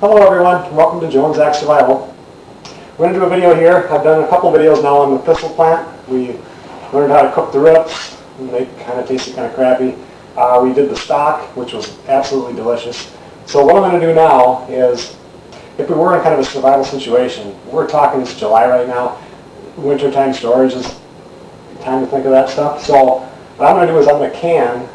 Hello everyone, welcome to Joe and Zach Survival. We're going to do a video here. I've done a couple videos now on the thistle plant. We learned how to cook the rips, and they kind of tasted kind of crappy. We did the stalk, which was absolutely delicious. So what I'm going to do now is, if we were in kind of a survival situation, we're talking, it's July right now, wintertime storage is time to think of that stuff. So what I'm going to do is I'm going to can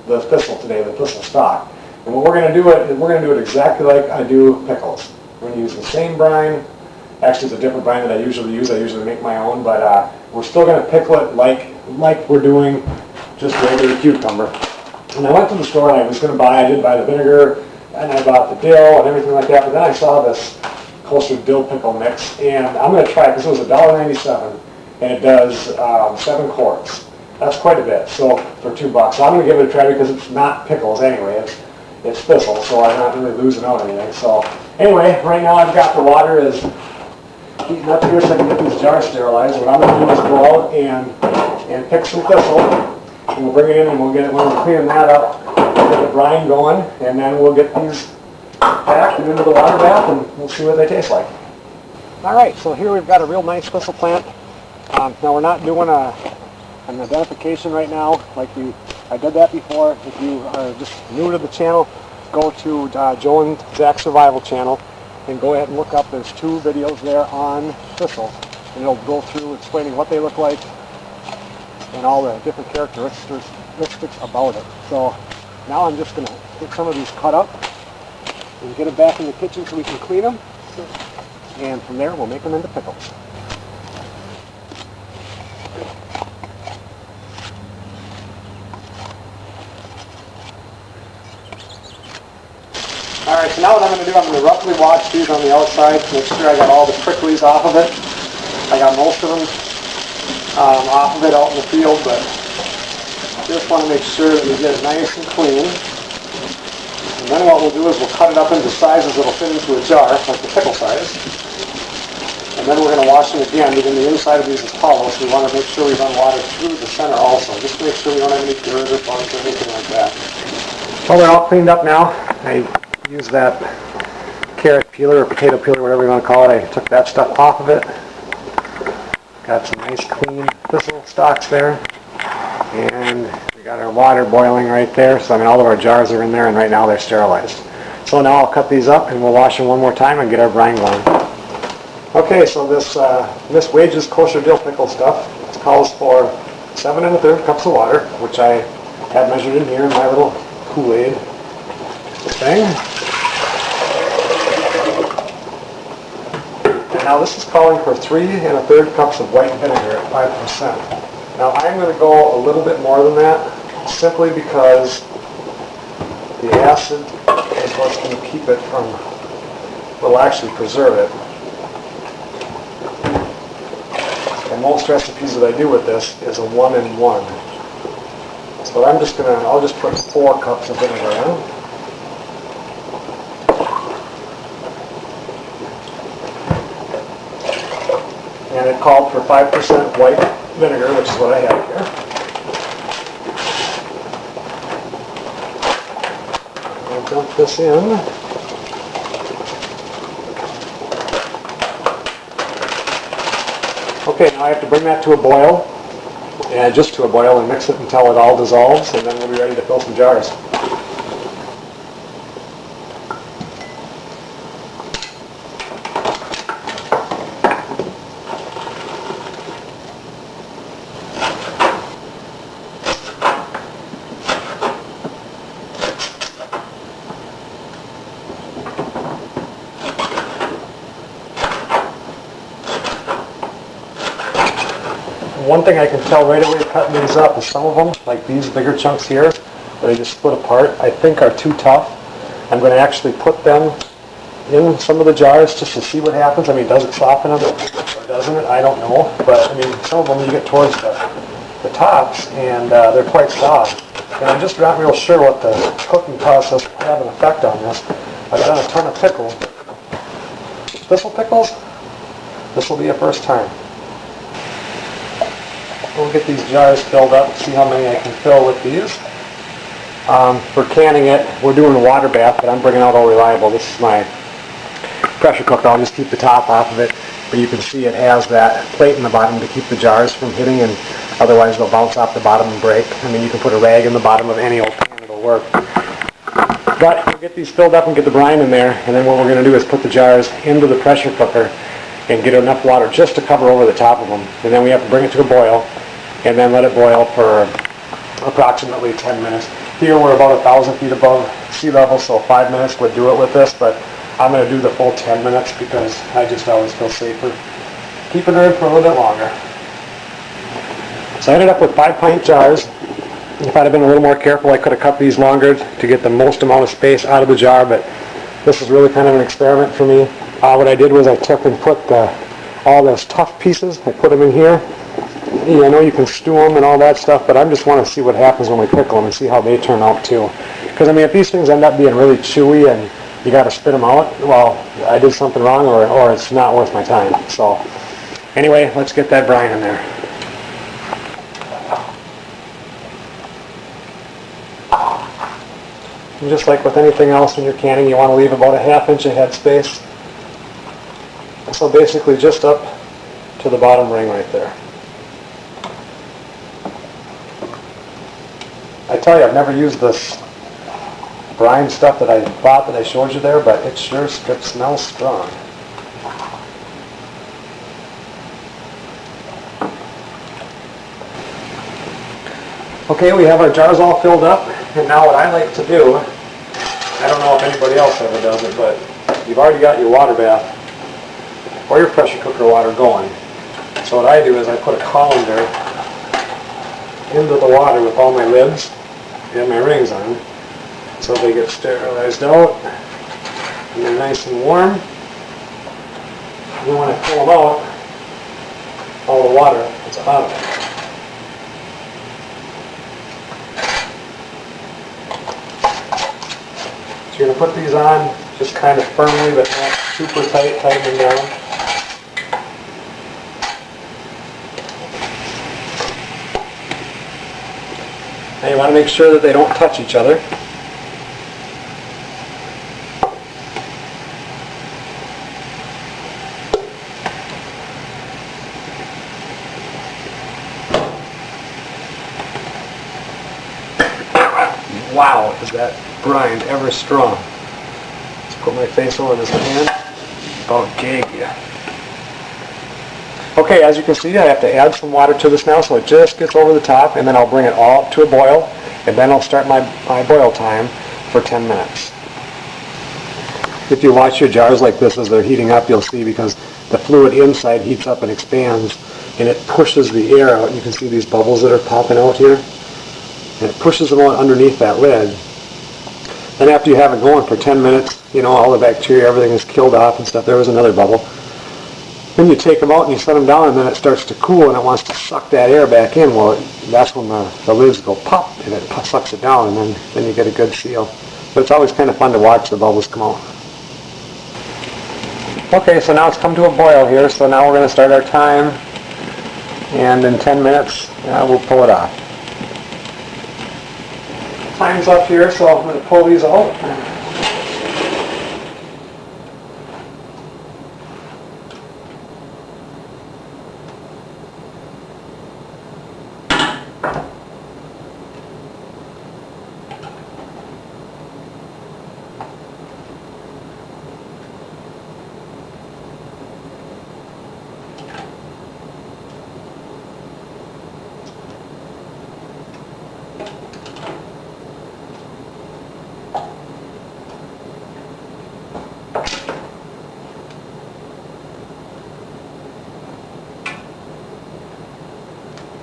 the thistle today, the thistle stalk. And what we're going to do it exactly like I do pickles. We're going to use the same brine. Actually, it's a different brine that I usually use. I usually make my own, but we're still going to pickle it like we're doing just regular cucumber. And I went to the store and I did buy the vinegar, and I bought the dill and everything like that, but then I saw this kosher dill pickle mix, and I'm going to try it because it was $1.97, and it does 7 quarts. That's quite a bit, so for $2. So I'm going to give it a try because it's not pickles anyway. It's thistle, so I'm not really losing out on anything. So anyway, right now I've got the water is heating up here so I can get these jars sterilized. What I'm going to do is go out and pick some thistle, and we'll bring it in and we'll get it, when we're cleaning that up, we'll get the brine going, and then we'll get these packed into the water bath and we'll see what they taste like. Alright, so here we've got a real nice thistle plant. Now we're not doing an identification right now I did that before. If you are just new to the channel, go to Joe and Zach Survival channel and go ahead and look up. There's 2 videos there on thistle, and it'll go through explaining what they look like and all the different characteristics about it. So now I'm just going to get some of these cut up and get them back in the kitchen so we can clean them, and from there we'll make them into pickles. Alright, so now what I'm going to do, I'm going to roughly wash these on the outside, make sure I got all the pricklies off of it. I got most of them off of it out in the field, but just want to make sure that we get it nice and clean. And then what we'll do is we'll cut it up into sizes that will fit into a jar, like the pickle size. And then we're going to wash them again, because the inside of these is hollow, so we want to make sure we run water through the center also, just to make sure we don't have any dirt or bugs or anything like that. Well, they're all cleaned up now. I use that carrot peeler or potato peeler, whatever you want to call it. I took that stuff off of it. Got some nice clean thistle stalks there. And we got our water boiling right there. So all of our jars are in there, and right now they're sterilized. So now I'll cut these up and we'll wash them one more time and get our brine going. Okay, so this Wages kosher dill pickle stuff calls for 7 1/3 cups of water, which I have measured in here in my little Kool-Aid thing. And now this is calling for 3 1/3 cups of white vinegar at 5%. Now I'm going to go a little bit more than that, simply because the acid is what's going to keep it from, will actually preserve it. And most recipes that I do with this is a 1 in 1. So I'll just put 4 cups of vinegar in. And it called for 5% white vinegar, which is what I have here. I'll dump this in. Okay, now I have to bring that to a boil, and just to a boil, and mix it until it all dissolves, and then we'll be ready to fill some jars. One thing I can tell right away cutting these up is some of them, like these bigger chunks here, that I just split apart, I think are too tough. I'm going to actually put them in some of the jars just to see what happens. Does it soften them or doesn't it? I don't know. But some of them you get towards the tops and they're quite soft. And I'm just not real sure what the cooking process will have an effect on this. I've done a ton of pickles. Thistle pickles, this will be a first time. We'll get these jars filled up, see how many I can fill with these. For canning it, we're doing a water bath, but I'm bringing out All Reliable. This is my pressure cooked. I'll just keep the top off of it, but you can see it has that plate in the bottom to keep the jars from hitting, and otherwise they'll bounce off the bottom and break. I mean, you can put a rag in the bottom of any old pan, it'll work. But we'll get these filled up and get the brine in there, and then what we're going to do is put the jars into the pressure cooker and get enough water just to cover over the top of them. And then we have to bring it to a boil, and then let it boil for approximately 10 minutes. Here we're about 1,000 feet above sea level, so 5 minutes would do it with this, but I'm going to do the full 10 minutes because I just always feel safer keeping her in for a little bit longer. So I ended up with 5-pint jars. If I'd have been a little more careful, I could have cut these longer to get the most amount of space out of the jar, but this is really kind of an experiment for me. What I did was I took and put all those tough pieces, I put them in here. I know you can stew them and all that stuff, but I just want to see what happens when we pickle them and see how they turn out too. Because I mean, if these things end up being really chewy and you got to spit them out, well, I did something wrong, or it's not worth my time. So anyway, let's get that brine in there. And just like with anything else when you're canning, you want to leave about a 1/2 inch of head space. So basically just up to the bottom ring right there. I tell you, I've never used this brine stuff that I bought that I showed you there, but it sure smells strong. Okay, we have our jars all filled up, and now what I like to do, I don't know if anybody else ever does it, but you've already got your water bath or your pressure cooker water going. So what I do is I put a colander into the water with all my lids and my rings on, so they get sterilized out and they're nice and warm. And then when I pull them out, all the water is out of it. So you're going to put these on just kind of firmly, but not super tight, tightening down. Now you want to make sure that they don't touch each other. Wow, is that brine ever strong. Let's put my face over this pan. About gag ya. Okay, as you can see, I have to add some water to this now so it just gets over the top, and then I'll bring it all up to a boil, and then I'll start my boil time for 10 minutes. If you watch your jars like this as they're heating up, you'll see because the fluid inside heats up and expands, and it pushes the air out. You can see these bubbles that are popping out here, and it pushes them out underneath that lid. Then after you have it going for 10 minutes, all the bacteria, everything is killed off and stuff. There was another bubble. Then you take them out and you set them down, and then it starts to cool and it wants to suck that air back in. Well, that's when the lids go pop and it sucks it down, and then you get a good seal. But it's always kind of fun to watch the bubbles come out. Okay, so now it's come to a boil here, so now we're going to start our time, and in 10 minutes we'll pull it off. Time's up here, so I'm going to pull these out.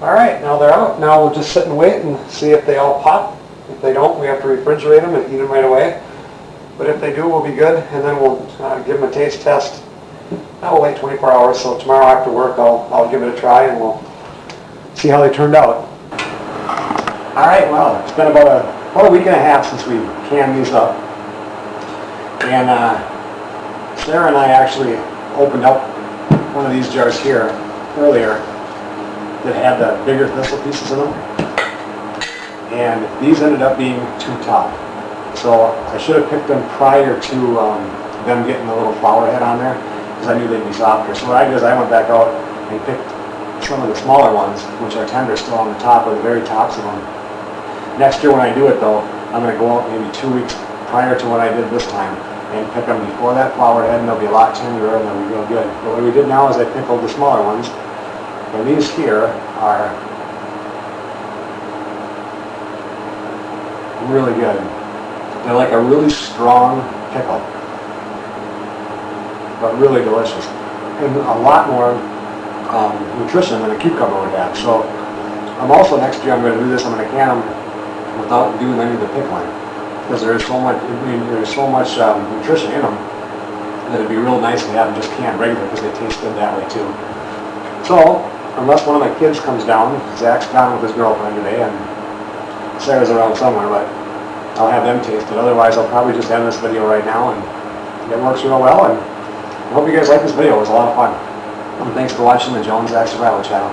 Alright, now they're out. Now we'll just sit and wait and see if they all pop. If they don't, we have to refrigerate them and eat them right away. But if they do, we'll be good, and then we'll give them a taste test. We'll wait 24 hours, so tomorrow after work I'll give it a try and we'll see how they turned out. Alright, well, it's been about a week and a half since we canned these up. And Sarah and I actually opened up one of these jars here earlier that had the bigger thistle pieces in them, and these ended up being too tough. So I should have picked them prior to them getting the little flower head on there, because I knew they'd be softer. So what I did is I went back out and picked some of the smaller ones, which are tender still on the top, or the very tops of them. Next year when I do it though, I'm going to go out maybe 2 weeks prior to what I did this time and pick them before that flower head, and they'll be a lot tenderer and they'll be real good. But what we did now is I pickled the smaller ones, and these here are really good. They're like a really strong pickle, but really delicious, and a lot more nutrition than a cucumber would have. So I'm also, next year I'm going to do this, I'm going to can them without doing any of the pickling, because there's so much nutrition in them that it'd be real nice to have them just canned regular, because they taste good that way too. So unless one of my kids comes down, Zach's gone with his girlfriend today and Sarah's around somewhere, but I'll have them taste it. Otherwise I'll probably just end this video right now, and it works real well. And I hope you guys like this video. It was a lot of fun. And thanks for watching the Joe and Zach Survival channel.